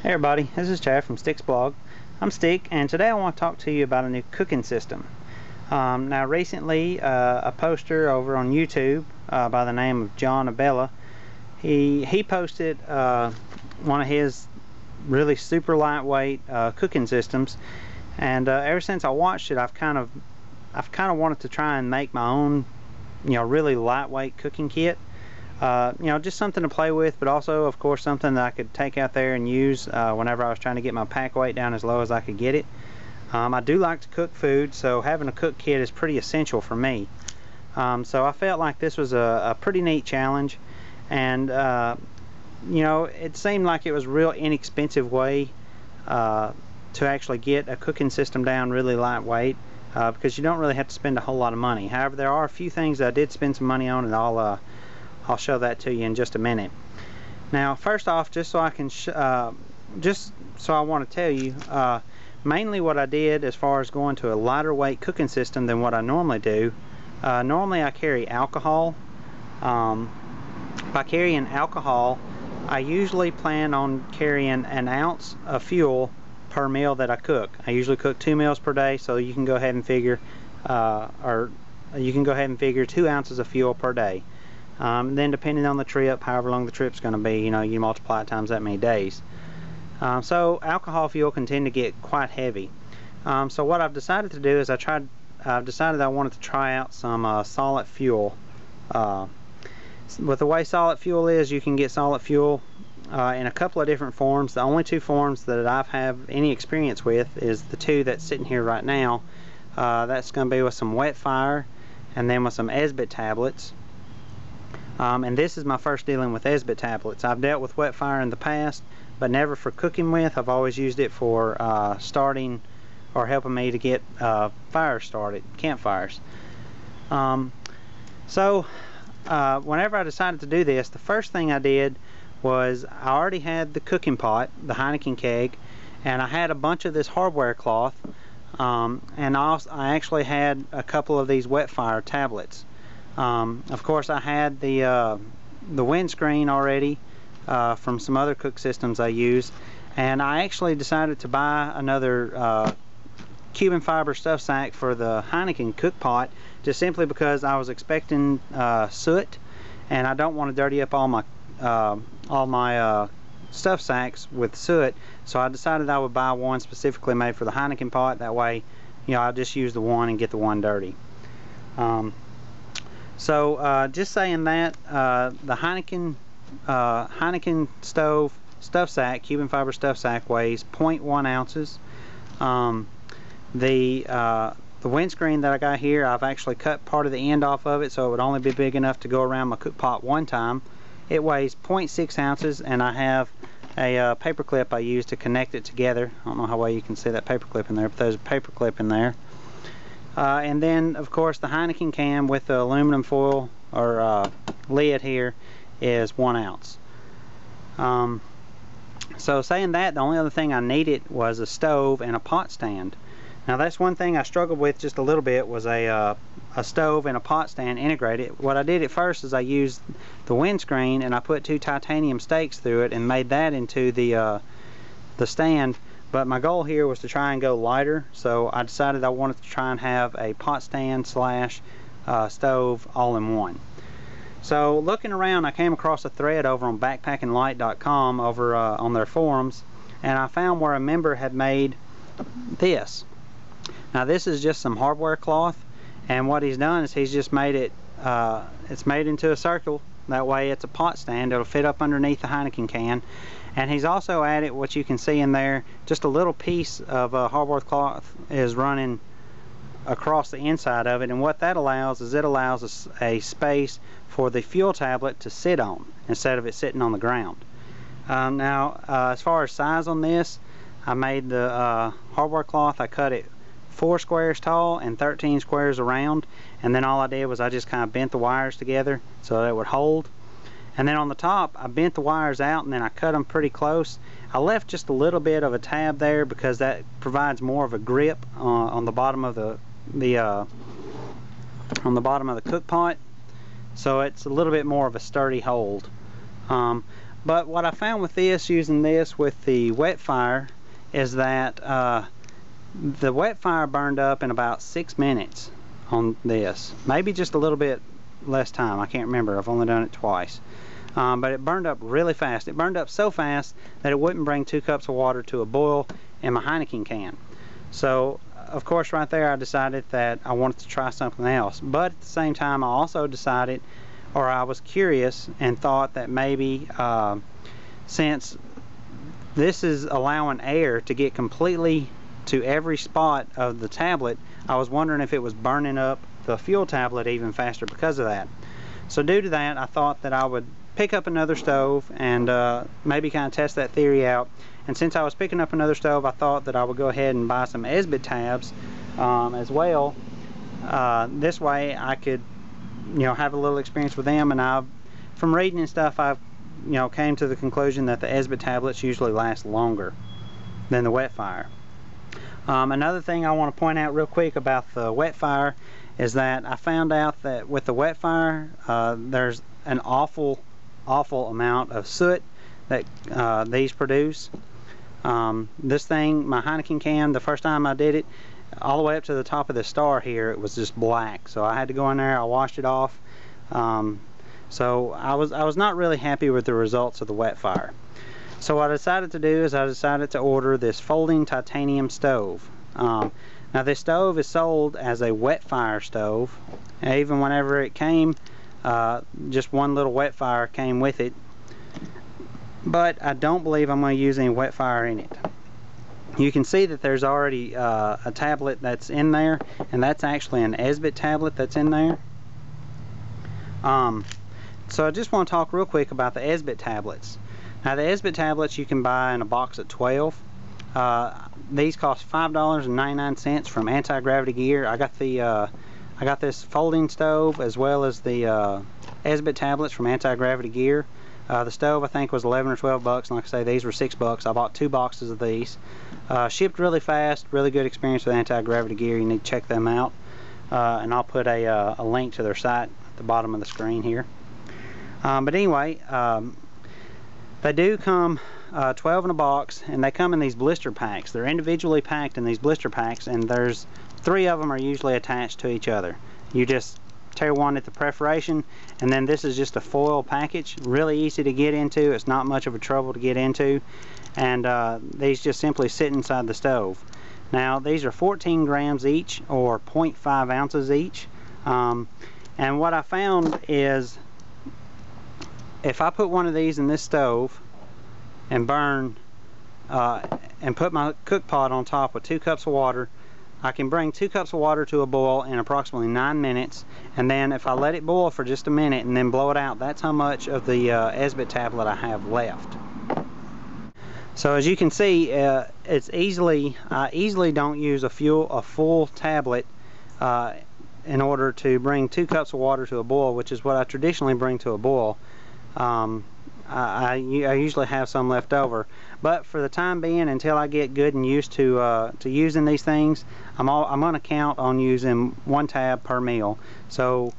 Hey everybody, this is Chad from Stick's blog. I'm Stick, and today I want to talk to you about a new cooking system. Now recently, a poster over on YouTube by the name of John Abela, he posted one of his really super lightweight cooking systems, and ever since I watched it, I've kind of wanted to try and make my own, really lightweight cooking kit. Just something to play with, but also of course something that I could take out there and use whenever I was trying to get my pack weight down as low as I could get it. I do like to cook food, so having a cook kit is pretty essential for me. So I felt like this was a pretty neat challenge, and it seemed like it was a real inexpensive way to actually get a cooking system down really lightweight, because you don't really have to spend a whole lot of money. However, there are a few things that I did spend some money on, and I'll show that to you in just a minute. Now, first off, just so I can, I want to tell you, mainly what I did as far as going to a lighter weight cooking system than what I normally do. Normally I carry alcohol. By carrying alcohol, I usually plan on carrying an ounce of fuel per meal that I cook. I usually cook 2 meals per day, so you can go ahead and figure, 2 ounces of fuel per day. Then depending on the trip, however long the trip's going to be, you multiply it times that many days. So alcohol fuel can tend to get quite heavy. So what I've decided to do is I've decided I wanted to try out some solid fuel. With the way solid fuel is, you can get solid fuel in a couple of different forms. The only two forms that I have any experience with is the two that's sitting here right now. That's going to be with some wet fire and then with some Esbit tablets. And this is my first dealing with Esbit tablets. I've dealt with wet fire in the past, but never for cooking with. I've always used it for starting or helping me to get fires started, campfires. Whenever I decided to do this, the first thing I did was I already had the cooking pot, the Hiene keg, and I had a bunch of this hardware cloth, and I actually had a couple of these wet fire tablets. Of course, I had the windscreen already from some other cook systems I use, and I actually decided to buy another Cuben fiber stuff sack for the Hiene cook pot, just simply because I was expecting soot, and I don't want to dirty up all my stuff sacks with soot. So I decided I would buy one specifically made for the Hiene pot. That way, I'll just use the one and get the one dirty. Just saying that, the Hiene stove stuff sack, Cuben fiber stuff sack, weighs 0.1 ounces. The windscreen that I got here, I've actually cut part of the end off of it so it would only be big enough to go around my cook pot one time. It weighs 0.6 ounces, and I have a paper clip I use to connect it together. I don't know how well you can see that paper clip in there, but there's a paper clip in there. And then, of course, the Hiene can with the aluminum foil or lid here is 1 ounce. So saying that, the only other thing I needed was a stove and a pot stand. Now that's one thing I struggled with just a little bit, was a stove and a pot stand integrated. What I did at first is I used the windscreen and I put 2 titanium stakes through it and made that into the stand. But my goal here was to try and go lighter, so I decided I wanted to try and have a pot stand slash stove all in one. So looking around, I came across a thread over on backpackinglight.com over on their forums, and I found where a member had made this. Now this is just some hardware cloth, and what he's done is he's just made it, it's made into a circle. That way it's a pot stand. It'll fit up underneath the Hiene can. And he's also added, what you can see in there, just a little piece of hardware cloth is running across the inside of it, and what that allows is it allows a space for the fuel tablet to sit on instead of it sitting on the ground. As far as size on this, I made the hardware cloth, I cut it 4 squares tall and 13 squares around, and then all I did was I just kind of bent the wires together so that it would hold. And then on the top, I bent the wires out and then I cut them pretty close. I left just a little bit of a tab there because that provides more of a grip on the bottom of the cook pot, so it's a little bit more of a sturdy hold. But what I found with this, using this with the wet fire, is that the wet fire burned up in about 6 minutes on this. Maybe just a little bit less time, I can't remember, I've only done it twice. But it burned up really fast. It burned up so fast that it wouldn't bring 2 cups of water to a boil in my Hiene can. So of course right there I decided that I wanted to try something else. But at the same time I also decided, or I was curious and thought that maybe since this is allowing air to get completely to every spot of the tablet, I was wondering if it was burning up the fuel tablet even faster because of that. So due to that, I thought that I would pick up another stove and maybe kind of test that theory out. And since I was picking up another stove, I thought that I would go ahead and buy some Esbit tabs as well. This way I could, you know, have a little experience with them. And from reading and stuff, I've, you know, came to the conclusion that the Esbit tablets usually last longer than the wet fire. Another thing I want to point out real quick about the wet fire is that I found out that with the wet fire there's an awful amount of soot that these produce. This thing, my Hiene can, the first time I did it, all the way up to the top of the star here, it was just black. So I had to go in there, I washed it off. So I was not really happy with the results of the wet fire. So what I decided to do is I decided to order this folding titanium stove. Now this stove is sold as a wet fire stove. And even whenever it came, just one little wet fire came with it. But I don't believe I'm going to use any wet fire in it. You can see that there's already a tablet that's in there, and that's actually an Esbit tablet that's in there. So I just want to talk real quick about the Esbit tablets. Now the Esbit tablets you can buy in a box of 12. These cost $5.99 from Anti-Gravity Gear. I got this folding stove as well as the Esbit tablets from Anti-Gravity Gear. The stove I think was 11 or 12 bucks, and like I say, these were 6 bucks. I bought 2 boxes of these. Shipped really fast, really good experience with Anti-Gravity Gear. You need to check them out. And I'll put a link to their site at the bottom of the screen here. But anyway, they do come 12 in a box, and they come in these blister packs. They're individually packed in these blister packs, and there's 3 of them are usually attached to each other. You just tear one at the perforation, and then this is just a foil package, really easy to get into. It's not much of a trouble to get into, and these just simply sit inside the stove. Now these are 14 grams each, or 0.5 ounces each, and what I found is if I put one of these in this stove and burn and put my cook pot on top with 2 cups of water, I can bring 2 cups of water to a boil in approximately 9 minutes, and then if I let it boil for just a minute and then blow it out, that's how much of the Esbit tablet I have left. So as you can see, it's I easily don't use a full tablet in order to bring 2 cups of water to a boil, which is what I traditionally bring to a boil. I usually have some left over, but for the time being, until I get good and used to using these things, I'm going to count on using 1 tab per meal. So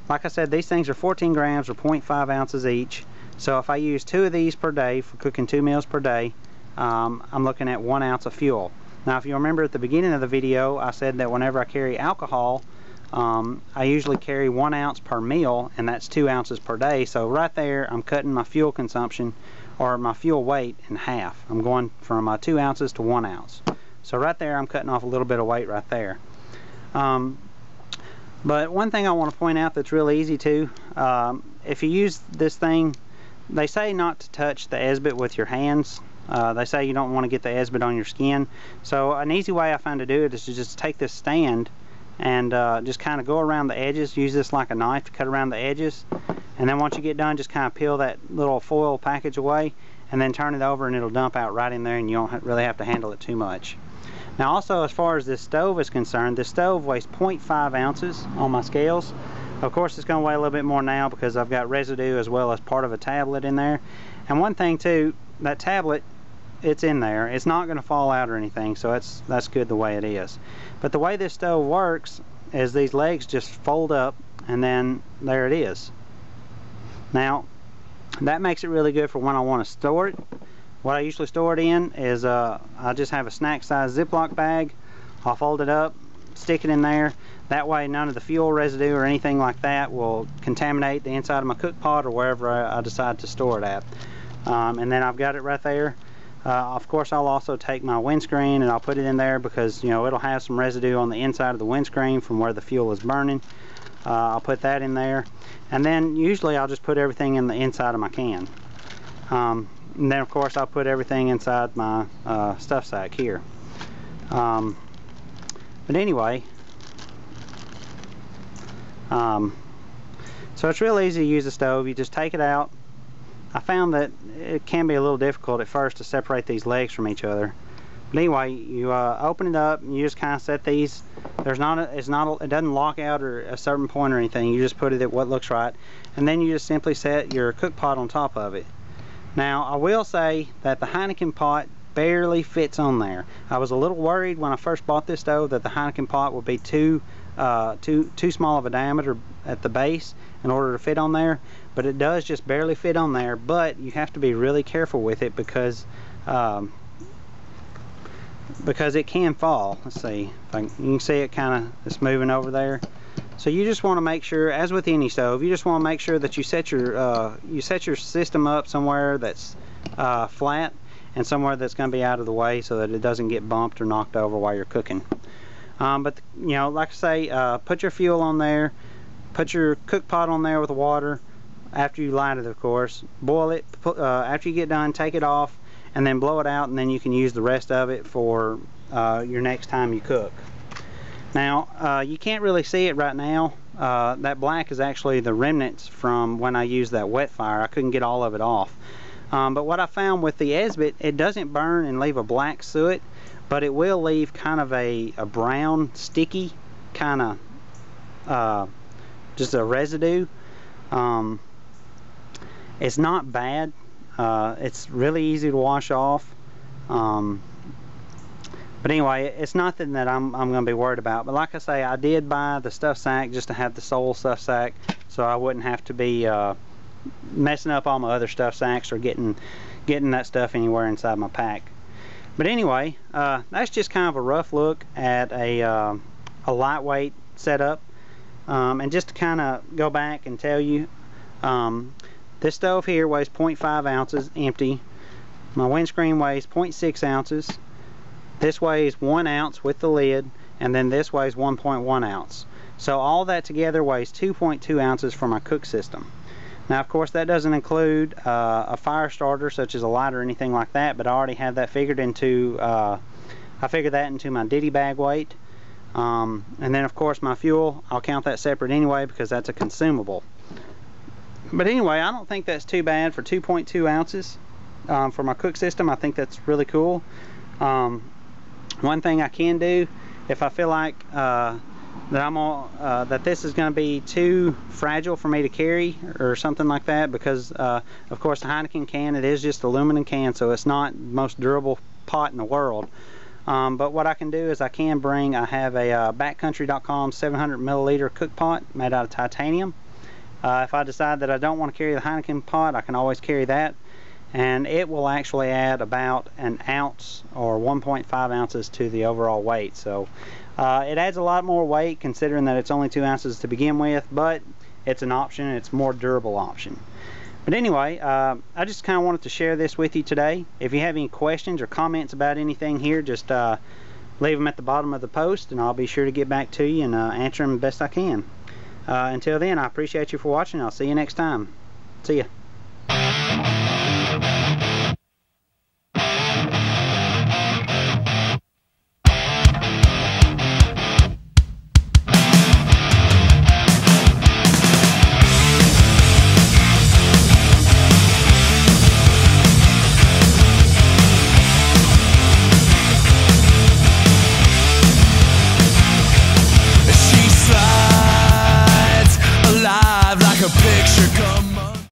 like I said, these things are 14 grams or 0.5 ounces each. So if I use 2 of these per day for cooking 2 meals per day, I'm looking at 1 ounce of fuel. Now if you remember at the beginning of the video, I said that whenever I carry alcohol, I usually carry 1 ounce per meal, and that's 2 ounces per day. So right there I'm cutting my fuel consumption, or my fuel weight, in half. I'm going from 2 ounces to 1 ounce. So right there I'm cutting off a little bit of weight right there. But one thing I want to point out that's really easy too, if you use this thing, they say not to touch the Esbit with your hands. They say you don't want to get the Esbit on your skin. So an easy way I found to do it is to just take this stand and just kind of go around the edges. Use this like a knife to cut around the edges, and then once you get done, just kind of peel that little foil package away and then turn it over, and it'll dump out right in there, and you don't really have to handle it too much. Now also, as far as this stove is concerned, this stove weighs 0.5 ounces on my scales. Of course it's going to weigh a little bit more now because I've got residue as well as part of a tablet in there. And one thing too, that tablet, it's in there, it's not going to fall out or anything, so that's good the way it is. But the way this stove works is these legs just fold up, and then there it is. Now That makes it really good for when I want to store it. What I usually store it in is I just have a snack size Ziploc bag. I'll fold it up, stick it in there. That way none of the fuel residue or anything like that will contaminate the inside of my cook pot or wherever I decide to store it at. And then I've got it right there. Of course, I'll also take my windscreen and I'll put it in there because, you know, it'll have some residue on the inside of the windscreen from where the fuel is burning. I'll put that in there, and then usually I'll just put everything in the inside of my can. And then of course I'll put everything inside my stuff sack here. But anyway, so it's real easy to use the stove. You just take it out. I found that it can be a little difficult at first to separate these legs from each other. But anyway, you open it up and you just kind of set these. It doesn't lock out at a certain point or anything. You just put it at what looks right, and then you just simply set your cook pot on top of it. Now, I will say that the Hiene pot barely fits on there. I was a little worried when I first bought this stove that the Hiene pot would be too small of a diameter at the base in order to fit on there, but it does just barely fit on there. But you have to be really careful with it because it can fall. Let's see, you can see it kind of it's moving over there. So you just want to make sure, as with any stove, you just want to make sure that you set your system up somewhere that's flat and somewhere that's going to be out of the way so that it doesn't get bumped or knocked over while you're cooking. But you know, like I say, put your fuel on there, put your cook pot on there with the water after you light it, of course. Boil it. After you get done, take it off and then blow it out, and then you can use the rest of it for your next time you cook. Now, you can't really see it right now. That black is actually the remnants from when I used that wet fire. I couldn't get all of it off. But what I found with the Esbit, it doesn't burn and leave a black soot, but it will leave kind of a brown, sticky kind of just a residue. It's not bad. It's really easy to wash off. But anyway, it's nothing that I'm going to be worried about. But like I say, I did buy the stuff sack just to have the sole stuff sack, so I wouldn't have to be messing up all my other stuff sacks or getting that stuff anywhere inside my pack. But anyway, that's just kind of a rough look at a lightweight setup. And just to kind of go back and tell you, this stove here weighs 0.5 ounces empty. My windscreen weighs 0.6 ounces. This weighs 1 ounce with the lid, and then this weighs 1.1 ounce. So all that together weighs 2.2 ounces for my cook system. Now, of course, that doesn't include a fire starter such as a lighter or anything like that, but I already have that figured into, I figured that into my Ditty Bag weight. And then, of course, my fuel, I'll count that separate anyway because that's a consumable. But anyway, I don't think that's too bad for 2.2 ounces for my cook system. I think that's really cool. One thing I can do, if I feel like that this is going to be too fragile for me to carry or something like that, because of course the Hiene can, it is just aluminum can, so it's not the most durable pot in the world. But what I can do is I have a backcountry.com 700 milliliter cook pot made out of titanium. If I decide that I don't want to carry the Hiene pot, I can always carry that, and it will actually add about an ounce or 1.5 ounces to the overall weight. So it adds a lot more weight considering that it's only 2 ounces to begin with, but it's an option. It's a more durable option. But anyway, I just kind of wanted to share this with you today. If you have any questions or comments about anything here, just leave them at the bottom of the post and I'll be sure to get back to you and answer them the best I can. Until then, I appreciate you for watching. I'll see you next time. See ya.